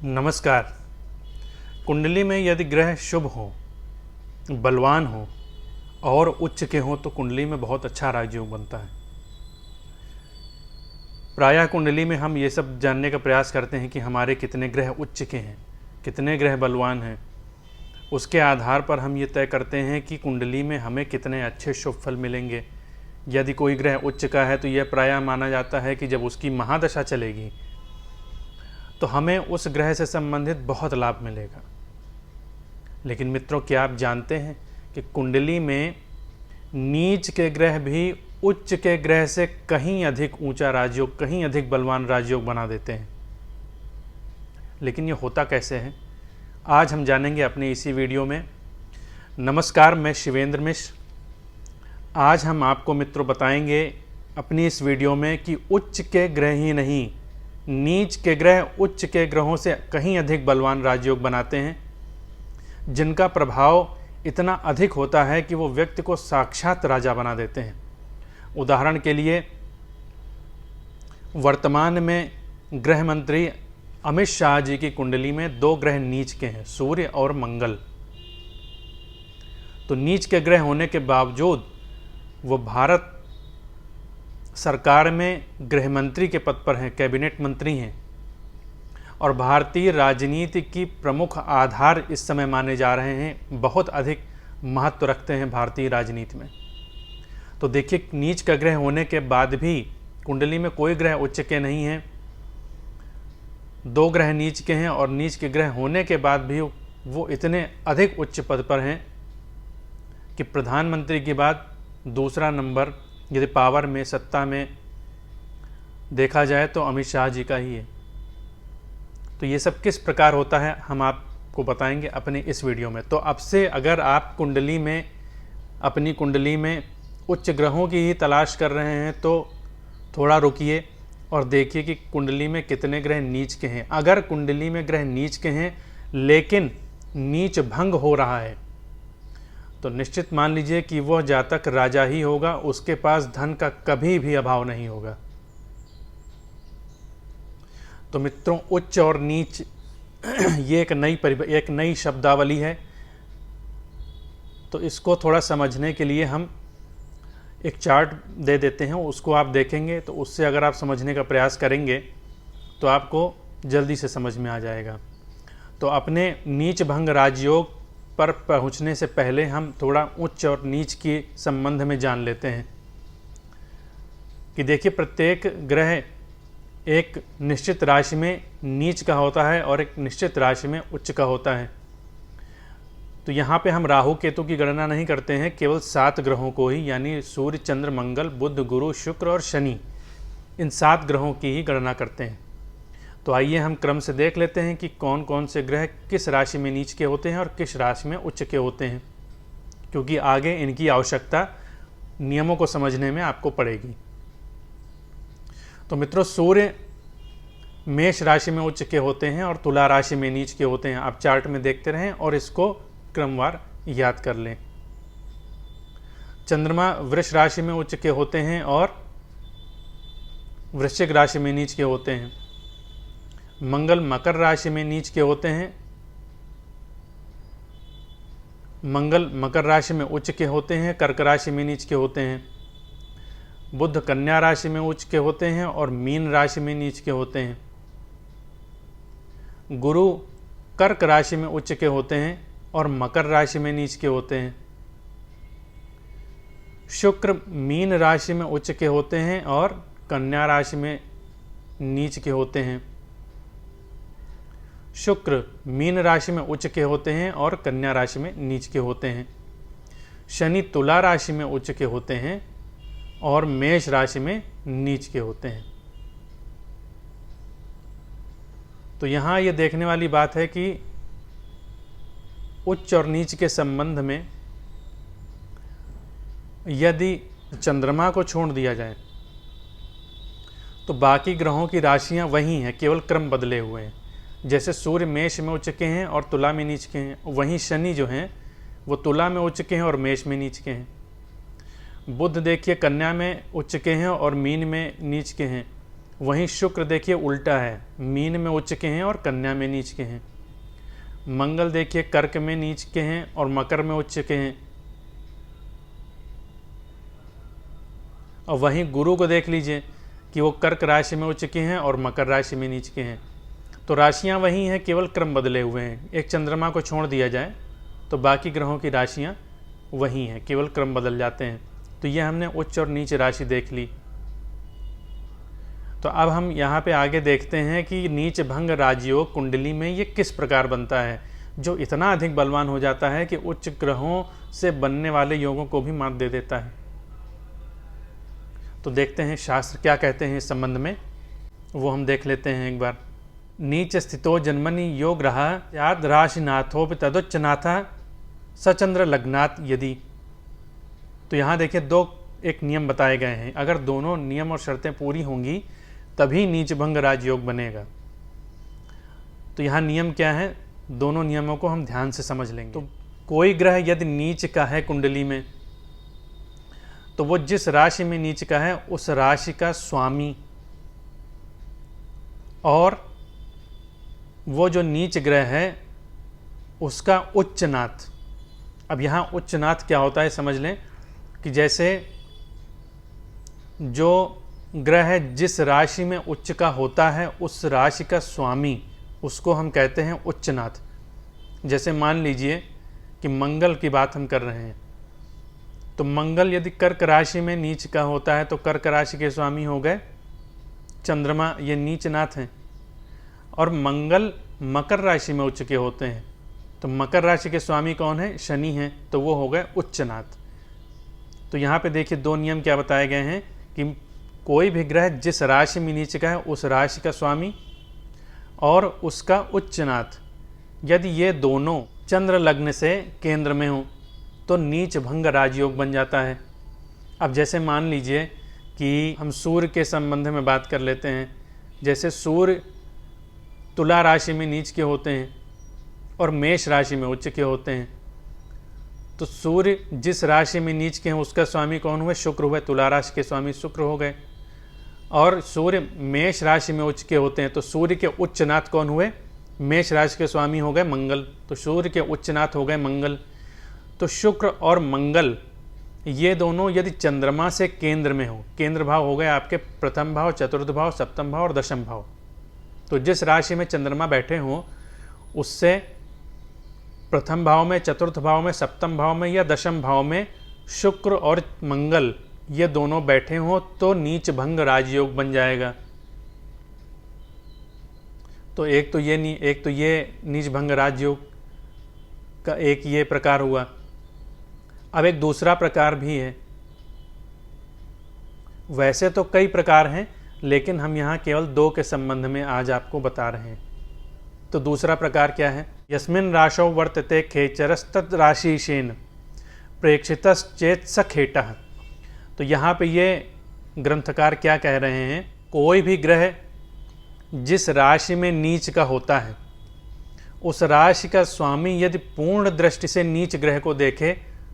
नमस्कार। कुंडली में यदि ग्रह शुभ हो, बलवान हो और उच्च के हों तो कुंडली में बहुत अच्छा राजयोग बनता है। प्रायः कुंडली में हम ये सब जानने का प्रयास करते हैं कि हमारे कितने ग्रह उच्च के हैं, कितने ग्रह बलवान हैं। उसके आधार पर हम ये तय करते हैं कि कुंडली में हमें कितने अच्छे शुभ फल मिलेंगे। यदि कोई ग्रह उच्च का है तो यह प्रायः माना जाता है कि जब उसकी महादशा चलेगी तो हमें उस ग्रह से संबंधित बहुत लाभ मिलेगा। लेकिन मित्रों, क्या आप जानते हैं कि कुंडली में नीच के ग्रह भी उच्च के ग्रह से कहीं अधिक ऊंचा राजयोग, कहीं अधिक बलवान राजयोग बना देते हैं। लेकिन ये होता कैसे है, आज हम जानेंगे अपने इसी वीडियो में। नमस्कार, मैं शिवेंद्र मिश्र। आज हम आपको मित्रों बताएंगे अपनी इस वीडियो में कि उच्च के ग्रह ही नहीं, नीच के ग्रह उच्च के ग्रहों से कहीं अधिक बलवान राजयोग बनाते हैं, जिनका प्रभाव इतना अधिक होता है कि वो व्यक्ति को साक्षात राजा बना देते हैं। उदाहरण के लिए, वर्तमान में गृह मंत्री अमित शाह जी की कुंडली में 2 ग्रह नीच के हैं, सूर्य और मंगल। तो नीच के ग्रह होने के बावजूद वो भारत सरकार में गृह मंत्री के पद पर हैं, कैबिनेट मंत्री हैं और भारतीय राजनीति की प्रमुख आधार इस समय माने जा रहे हैं, बहुत अधिक महत्व रखते हैं भारतीय राजनीति में। तो देखिए, नीच का ग्रह होने के बाद भी कुंडली में कोई ग्रह उच्च के नहीं है, 2 ग्रह नीच के हैं और नीच के ग्रह होने के बाद भी वो इतने अधिक उच्च पद पर हैं कि प्रधानमंत्री के बाद दूसरा नंबर यदि पावर में, सत्ता में देखा जाए तो अमित शाह जी का ही है। तो ये सब किस प्रकार होता है हम आपको बताएंगे अपने इस वीडियो में। तो अब से अगर आप कुंडली में, अपनी कुंडली में उच्च ग्रहों की ही तलाश कर रहे हैं तो थोड़ा रुकिए और देखिए कि कुंडली में कितने ग्रह नीच के हैं। अगर कुंडली में ग्रह नीच के हैं लेकिन नीच भंग हो रहा है तो निश्चित मान लीजिए कि वह जातक राजा ही होगा, उसके पास धन का कभी भी अभाव नहीं होगा। तो मित्रों, उच्च और नीच ये एक नई शब्दावली है। तो इसको थोड़ा समझने के लिए हम एक चार्ट दे देते हैं, उसको आप देखेंगे तो उससे अगर आप समझने का प्रयास करेंगे तो आपको जल्दी से समझ में आ जाएगा। तो अपने नीच भंग राजयोग पर पहुंचने से पहले हम थोड़ा उच्च और नीच के संबंध में जान लेते हैं कि देखिए, प्रत्येक ग्रह एक निश्चित राशि में नीच का होता है और एक निश्चित राशि में उच्च का होता है। तो यहाँ पे हम राहु केतु की गणना नहीं करते हैं, केवल 7 ग्रहों को ही, यानी सूर्य, चंद्र, मंगल, बुध, गुरु, शुक्र और शनि, इन 7 ग्रहों की ही गणना करते हैं। तो आइए हम क्रम से देख लेते हैं कि कौन कौन से ग्रह किस राशि में नीच के होते हैं और किस राशि में उच्च के होते हैं, क्योंकि आगे इनकी आवश्यकता नियमों को समझने में आपको पड़ेगी। तो मित्रों, सूर्य मेष राशि में उच्च के होते हैं और तुला राशि में नीच के होते हैं। आप चार्ट में देखते रहें और इसको क्रमवार याद कर लें। चंद्रमा वृष राशि में उच्च के होते हैं और वृश्चिक राशि में नीच के होते हैं। मंगल मकर राशि में नीच के होते हैं, मंगल मकर राशि में उच्च के होते हैं, कर्क राशि में नीच के होते हैं। बुध कन्या राशि में उच्च के होते हैं और मीन राशि में नीच के होते हैं। गुरु कर्क राशि में उच्च के होते हैं और मकर राशि में नीच के होते हैं। शुक्र मीन राशि में उच्च के होते हैं और कन्या राशि में नीच के होते हैं। शुक्र मीन राशि में उच्च के होते हैं और कन्या राशि में नीच के होते हैं। शनि तुला राशि में उच्च के होते हैं और मेष राशि में नीच के होते हैं। तो यहाँ ये देखने वाली बात है कि उच्च और नीच के संबंध में यदि चंद्रमा को छोड़ दिया जाए तो बाकी ग्रहों की राशियां वही हैं, केवल क्रम बदले हुए हैं। जैसे सूर्य मेष में उच्च के हैं और तुला में नीच के हैं, वहीं शनि जो हैं वो तुला में उच्च के हैं और मेष में नीच के हैं। बुध देखिए कन्या में उच्च के हैं और मीन में नीच के हैं। वहीं शुक्र देखिए उल्टा है, मीन में उच्च के हैं और कन्या में नीच के हैं। मंगल देखिए कर्क में नीच के हैं और मकर में उच्च के हैं। और वहीं गुरु को देख लीजिए कि वो कर्क राशि में उच्च के हैं और मकर राशि में नीच के हैं। तो राशियां वही हैं, केवल क्रम बदले हुए हैं। एक चंद्रमा को छोड़ दिया जाए तो बाकी ग्रहों की राशियां वही हैं, केवल क्रम बदल जाते हैं। तो ये हमने उच्च और नीच राशि देख ली। तो अब हम यहाँ पे आगे देखते हैं कि नीच भंग राजयोग कुंडली में ये किस प्रकार बनता है, जो इतना अधिक बलवान हो जाता है कि उच्च ग्रहों से बनने वाले योगों को भी मात दे देता है। तो देखते हैं शास्त्र क्या कहते हैं इस संबंध में, वो हम देख लेते हैं एक बार। नीच स्थितो जन्मनि योग रहा याद राशिनाथोपि तदुच्चनाथ सचंद्र लग्नात् यदि। तो यहाँ देखिए एक नियम बताए गए हैं, अगर दोनों नियम और शर्तें पूरी होंगी तभी नीच भंग राजयोग बनेगा। तो यहाँ नियम क्या है, दोनों नियमों को हम ध्यान से समझ लेंगे। तो कोई ग्रह यदि नीच का है कुंडली में, तो वो जिस राशि में नीच का है उस राशि का स्वामी, और वो जो नीच ग्रह है उसका उच्चनाथ। अब यहाँ उच्चनाथ क्या होता है समझ लें कि जैसे जो ग्रह जिस राशि में उच्च का होता है उस राशि का स्वामी, उसको हम कहते हैं उच्चनाथ। जैसे मान लीजिए कि मंगल की बात हम कर रहे हैं, तो मंगल यदि कर्क राशि में नीच का होता है तो कर्क राशि के स्वामी हो गए चंद्रमा, ये नीचनाथ हैं। और मंगल मकर राशि में उच्च के होते हैं तो मकर राशि के स्वामी कौन है, शनि हैं, तो वो हो गए उच्चनाथ। तो यहाँ पे देखिए दो नियम क्या बताए गए हैं कि कोई भी ग्रह जिस राशि में नीच का है उस राशि का स्वामी और उसका उच्चनाथ, यदि ये दोनों चंद्र लग्न से केंद्र में हों तो नीच भंग राजयोग बन जाता है। अब जैसे मान लीजिए कि हम सूर्य के संबंध में बात कर लेते हैं। जैसे सूर्य तुला राशि में नीच के होते हैं और मेष राशि में उच्च के होते हैं, तो सूर्य जिस राशि में नीच के हैं उसका स्वामी कौन हुए, शुक्र हुए, तुला राशि के स्वामी शुक्र हो गए। और सूर्य मेष राशि में उच्च के होते हैं तो सूर्य के उच्चनाथ कौन हुए, मेष राशि के स्वामी हो गए मंगल, तो सूर्य के उच्चनाथ हो गए मंगल। तो शुक्र और मंगल ये दोनों यदि चंद्रमा से केंद्र में हो, केंद्र भाव हो गए आपके प्रथम भाव, चतुर्थ भाव, सप्तम भाव और दशम भाव, तो जिस राशि में चंद्रमा बैठे हों उससे प्रथम भाव में, चतुर्थ भाव में, सप्तम भाव में या दशम भाव में शुक्र और मंगल ये दोनों बैठे हों तो नीच भंग राजयोग बन जाएगा। तो एक तो ये नीच भंग राजयोग का एक ये प्रकार हुआ। अब एक दूसरा प्रकार भी है, वैसे तो कई प्रकार हैं लेकिन हम यहाँ केवल दो के संबंध में आज आपको बता रहे हैं। तो दूसरा प्रकार क्या है, यस्मिन् राशौ वर्तते खेचरस्तत् राशिशेन प्रेक्षितश्चेत् स खेटः। तो यहाँ पे ये ग्रंथकार क्या कह रहे हैं, कोई भी ग्रह जिस राशि में नीच का होता है उस राशि का स्वामी यदि पूर्ण दृष्टि से नीच ग्रह को देखे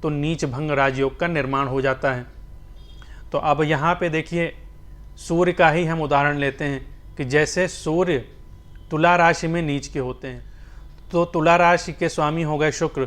तो नीच भंग राजयोग का निर्माण हो जाता है। तो अब यहाँ पे देखिए सूर्य का ही हम उदाहरण लेते हैं कि जैसे सूर्य तुला राशि में नीच के होते हैं तो तुला राशि के स्वामी हो गए शुक्र,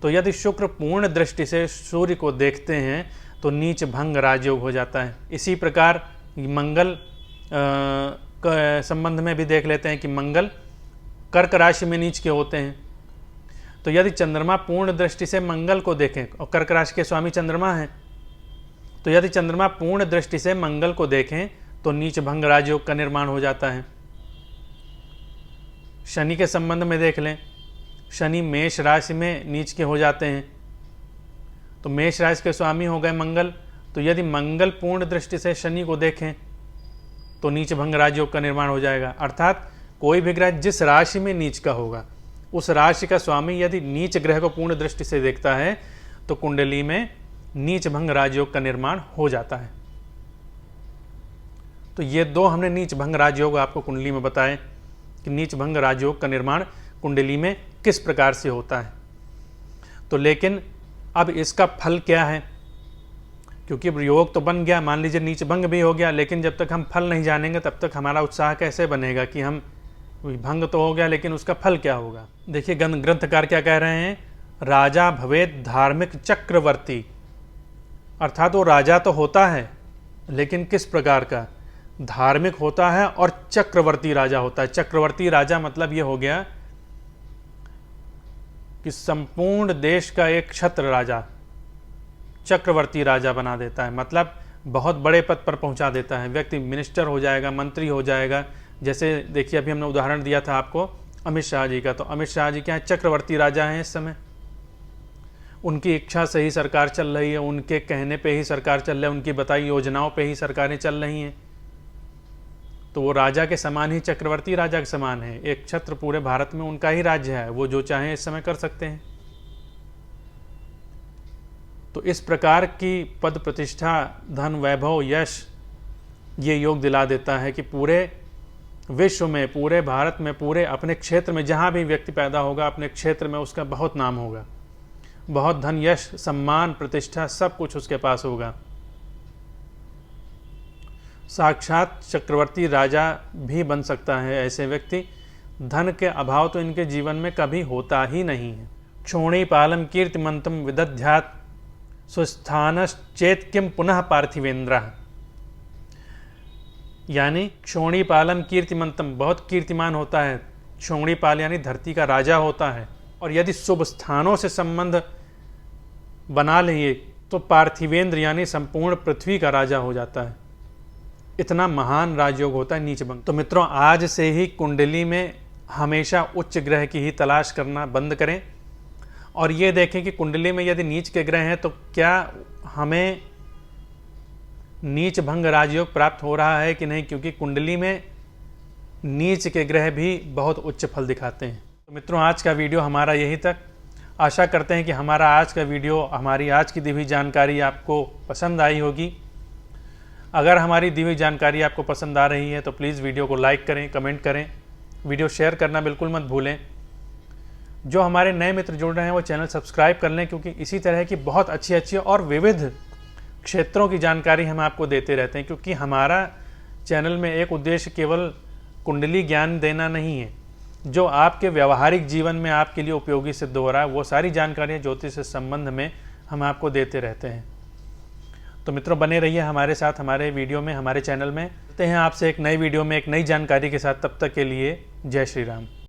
तो यदि शुक्र पूर्ण दृष्टि से सूर्य को देखते हैं तो नीच भंग राजयोग हो जाता है। इसी प्रकार मंगल का संबंध में भी देख लेते हैं कि मंगल कर्क राशि में नीच के होते हैं, तो यदि चंद्रमा पूर्ण दृष्टि से मंगल को देखें, और कर्क राशि के स्वामी चंद्रमा हैं, तो यदि चंद्रमा पूर्ण दृष्टि से मंगल को देखें तो नीच भंग राजयोग का निर्माण हो जाता है। शनि के संबंध में देख लें, शनि मेष राशि में नीच के हो जाते हैं, तो मेष राशि के स्वामी हो गए मंगल, तो यदि मंगल पूर्ण दृष्टि से शनि को देखें तो नीच भंग राजयोग का निर्माण हो जाएगा। अर्थात कोई भी ग्रह जिस राशि में नीच का होगा उस राशि का स्वामी यदि नीच ग्रह को पूर्ण दृष्टि से देखता है तो कुंडली में नीच भंग राजयोग का निर्माण हो जाता है। तो ये दो हमने नीच भंग राजयोग आपको कुंडली में बताए कि नीच भंग राजयोग का निर्माण कुंडली में किस प्रकार से होता है। तो लेकिन अब इसका फल क्या है, क्योंकि योग तो बन गया, मान लीजिए नीच भंग भी हो गया, लेकिन जब तक हम फल नहीं जानेंगे तब तक हमारा उत्साह कैसे बनेगा कि हम भंग तो हो गया लेकिन उसका फल क्या होगा। देखिए ग्रंथकार क्या कह रहे हैं, राजा भवेद धार्मिक चक्रवर्ती, अर्थात वो राजा तो होता है लेकिन किस प्रकार का, धार्मिक होता है और चक्रवर्ती राजा होता है। चक्रवर्ती राजा मतलब ये हो गया कि संपूर्ण देश का एक छत्र राजा चक्रवर्ती राजा बना देता है, मतलब बहुत बड़े पद पर पहुंचा देता है। व्यक्ति मिनिस्टर हो जाएगा, मंत्री हो जाएगा। जैसे देखिए अभी हमने उदाहरण दिया था आपको अमित शाह जी का, तो अमित शाह जी क्या है, चक्रवर्ती राजा हैं इस समय। उनकी इच्छा से ही सरकार चल रही है, उनके कहने पे ही सरकार चल रही है, उनकी बताई योजनाओं पे ही सरकारें चल रही हैं। तो वो राजा के समान ही, चक्रवर्ती राजा के समान है। एक छत्र पूरे भारत में उनका ही राज्य है, वो जो चाहें इस समय कर सकते हैं। तो इस प्रकार की पद प्रतिष्ठा, धन, वैभव, यश ये योग दिला देता है कि पूरे विश्व में, पूरे भारत में, पूरे अपने क्षेत्र में जहाँ भी व्यक्ति पैदा होगा अपने क्षेत्र में उसका बहुत नाम होगा, बहुत धन, यश, सम्मान, प्रतिष्ठा सब कुछ उसके पास होगा। साक्षात चक्रवर्ती राजा भी बन सकता है ऐसे व्यक्ति। धन के अभाव तो इनके जीवन में कभी होता ही नहीं है। क्षोणी पालम कीर्तिमंतम विदध्यात् स्वस्थानश्चेत किम पुनः पार्थिवेंद्र, यानी क्षोणी पालम कीर्तिमंतम, बहुत कीर्तिमान होता है। क्षोणी पाल यानी धरती का राजा होता है, और यदि शुभ स्थानों से संबंध बना लिए तो पार्थिवेंद्र यानी संपूर्ण पृथ्वी का राजा हो जाता है। इतना महान राजयोग होता है नीच भंग। तो मित्रों, आज से ही कुंडली में हमेशा उच्च ग्रह की ही तलाश करना बंद करें, और ये देखें कि कुंडली में यदि नीच के ग्रह हैं तो क्या हमें नीच भंग राजयोग प्राप्त हो रहा है कि नहीं, क्योंकि कुंडली में नीच के ग्रह भी बहुत उच्च फल दिखाते हैं। तो मित्रों, आज का वीडियो हमारा यही तक। आशा करते हैं कि हमारा आज का वीडियो, हमारी आज की दी हुई जानकारी आपको पसंद आई होगी। अगर हमारी दी हुई जानकारी आपको पसंद आ रही है तो प्लीज़ वीडियो को लाइक करें, कमेंट करें, वीडियो शेयर करना बिल्कुल मत भूलें। जो हमारे नए मित्र जुड़ रहे हैं वो चैनल सब्सक्राइब कर लें, क्योंकि इसी तरह की बहुत अच्छी अच्छी और विविध क्षेत्रों की जानकारी हम आपको देते रहते हैं। क्योंकि हमारा चैनल में एक उद्देश्य केवल कुंडली ज्ञान देना नहीं है, जो आपके व्यवहारिक जीवन में आपके लिए उपयोगी सिद्ध हो रहा है वो सारी जानकारियाँ ज्योतिष से संबंध में हम आपको देते रहते हैं। तो मित्रों, बने रहिए हमारे साथ, हमारे वीडियो में, हमारे चैनल में। मिलते हैं आपसे एक नई वीडियो में एक नई जानकारी के साथ। तब तक के लिए जय श्री राम।